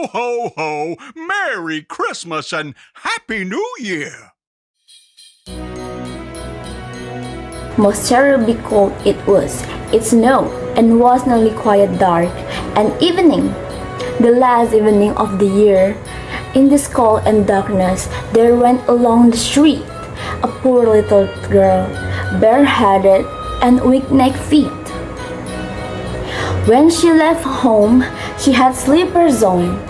Ho, ho, ho! Merry Christmas and Happy New Year! Most terribly cold it was. It snowed and was nearly quite dark. An evening, the last evening of the year, in this cold and darkness, there went along the street a poor little girl, bareheaded and weak-necked feet. When she left home, she had slippers on.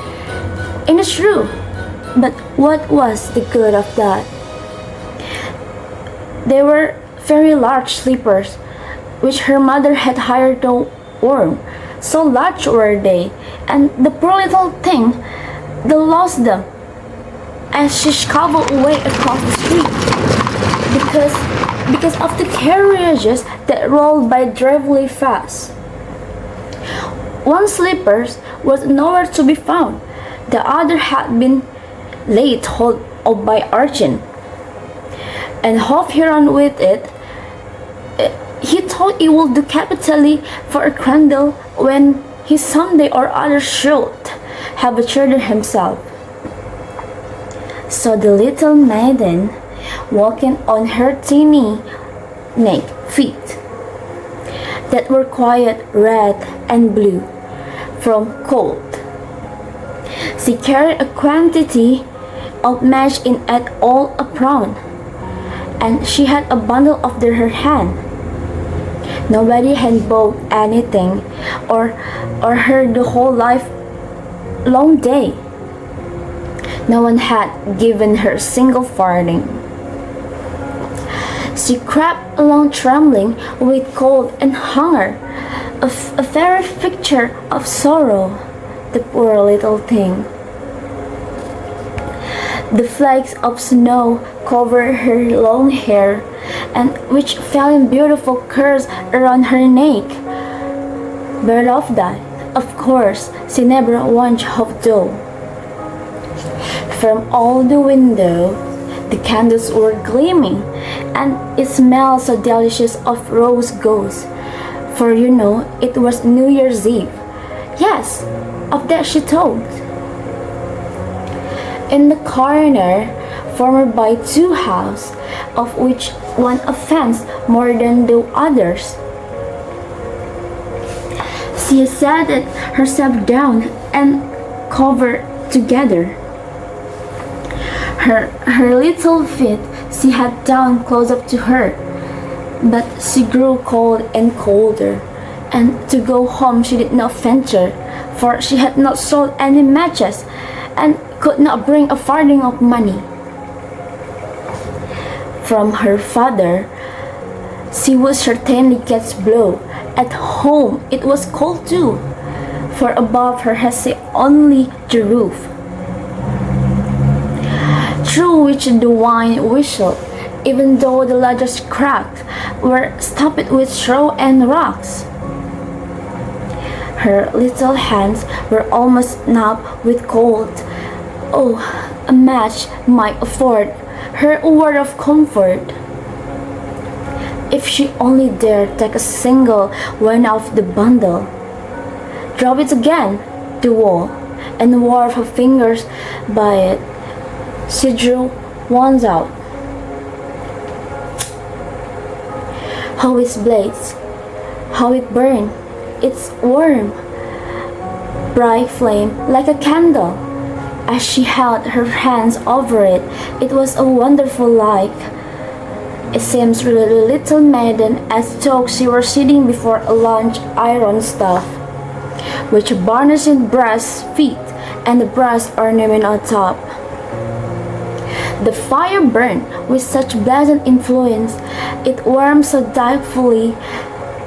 It is true, but what was the good of that? They were very large slippers, which her mother had hired to worn. So large were they, and the poor little thing, they lost them as she scuttled away across the street because of the carriages that rolled by dreadfully fast. One slipper was nowhere to be found. The other had been laid hold of by urchin, and half heron with it. He thought it would do capitally for a cradle when he someday or other should have a children himself. So the little maiden, walking on her tiny naked feet, that were quite red and blue from cold, she carried a quantity of match in at all upon, and she had a bundle under her hand. Nobody had bought anything or her the whole life long day. No one had given her a single farthing. She crept along trembling with cold and hunger, a very picture of sorrow, the poor little thing. The flakes of snow covered her long hair, and which fell in beautiful curls around her neck. But of that, of course, she never once hoped though. From all the windows, the candles were gleaming, and it smelled so delicious of rose gold. For you know, it was New Year's Eve. Yes, of that she told. In the corner, formed by two houses, of which one a fence more than the others, she sat herself down and covered together her little feet she had down close up to her, but she grew cold and colder, and to go home she did not venture, for she had not sold any matches and could not bring a farthing of money. From her father, she would certainly get blow. At home it was cold too, for above her had she only the roof, through which the wind whistled, even though the largest cracks were stopped with straw and rocks. Her little hands were almost numb with cold. Oh, a match might afford her a word of comfort. If she only dared take a single one off the bundle, drop it again the wall, and warp her fingers by it, she drew one out. How it blazed, how it burned, its warm, bright flame like a candle. As she held her hands over it, it was a wonderful light. It seems really the little maiden as though she were sitting before a large iron stove, which burnished in brass feet and the brass ornament on top. The fire burned with such pleasant influence, it warmed so delightfully,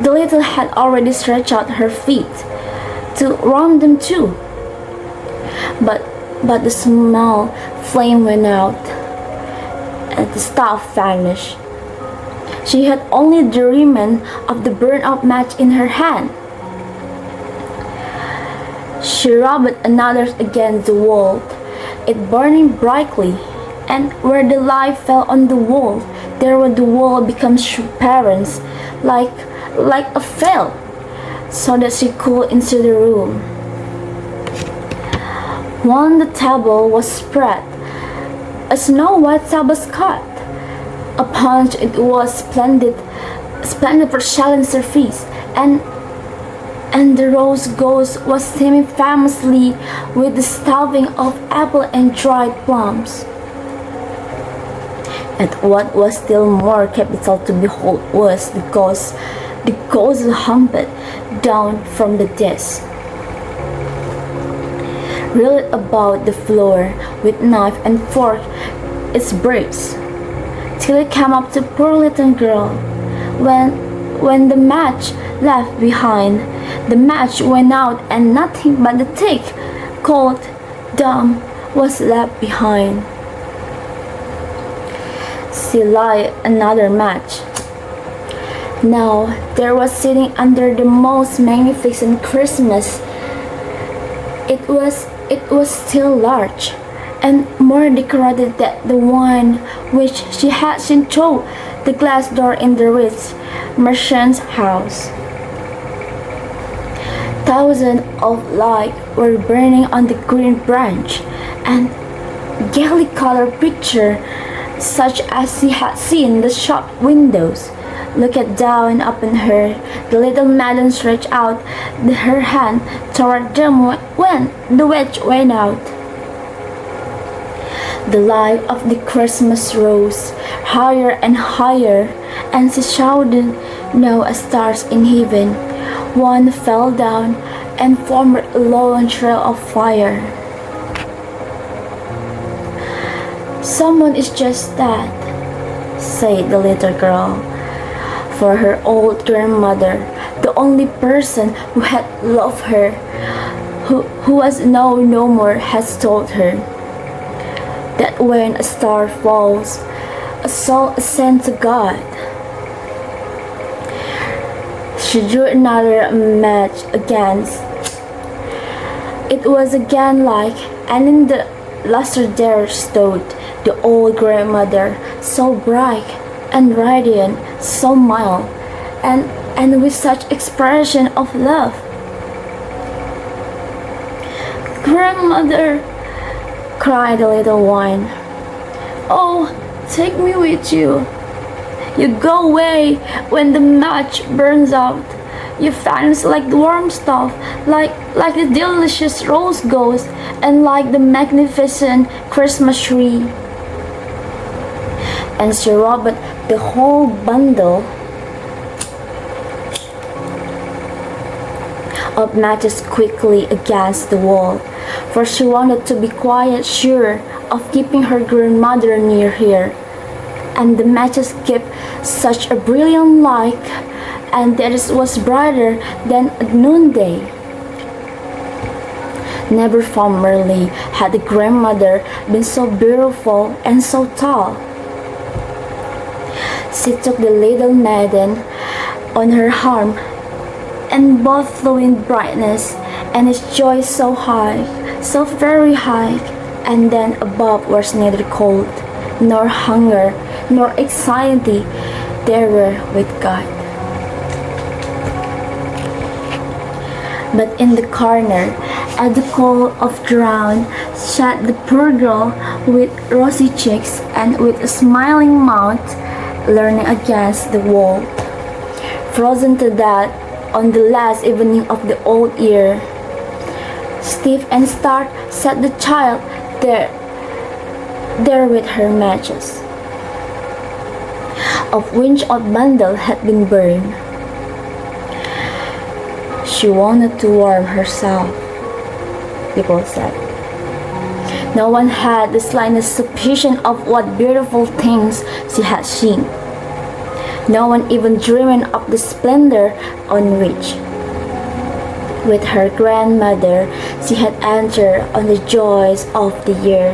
the little had already stretched out her feet to warm them too. But the small flame went out, and the stove vanished. She had only the remnant of the burnt-out match in her hand. She rubbed another against the wall, it burning brightly, and where the light fell on the wall, there would the wall become transparent, like a veil, so that she could into the room. When the table was spread, a snow-white tabascat. Upon it was splendid porcelain service, and the rose ghost was steaming famously with the stuffing of apple and dried plums. And what was still more capital to behold was the ghost humped down from the dish, reeled about the floor with knife and fork its breaks, till it came up to poor little girl. When the match left behind, the match went out and nothing but the thick, cold dumb was left behind. She lighted another match. Now there was sitting under the most magnificent Christmas. It was still large and more decorated than the one which she had seen through the glass door in the rich merchant's house. Thousands of lights were burning on the green branch, and gaily colored pictures, such as she had seen in the shop windows, looked down upon her. The little maiden stretched out her hand toward them when the witch went out. The light of the Christmas rose higher and higher, and she shouted now as stars in heaven. One fell down and formed a long trail of fire. Someone is just dead, said the little girl, for her old grandmother, the only person who had loved her, who was now no more, has told her that when a star falls, a soul ascends to God. She drew another match against. It was again light, and in the lustre there stood the old grandmother, so bright and radiant, so mild, and with such expression of love. "Grandmother," cried the little one, "oh, take me with you. You go away when the match burns out. You vanish like the warm stuff, like the delicious rose ghost, and like the magnificent Christmas tree." And she rubbed the whole bundle of matches quickly against the wall, for she wanted to be quite sure of keeping her grandmother near her. And the matches gave such a brilliant light, and that it was brighter than at noonday. Never formerly had the grandmother been so beautiful and so tall. She took the little maiden on her arm, and both flew in brightness, and its joy so high, so very high, and then above was neither cold, nor hunger, nor anxiety. They were with God. But in the corner, at the cold of dawn, sat the poor girl with rosy cheeks and with a smiling mouth, leaning against the wall. Frozen to death on the last evening of the old year. Stiff and stark sat the child there with her matches, of which a bundle had been burned. She wanted to warm herself, people said. No one had the slightest suspicion of what beautiful things she had seen. No one even dreamed of the splendor on which, with her grandmother, she had entered on the joys of the year.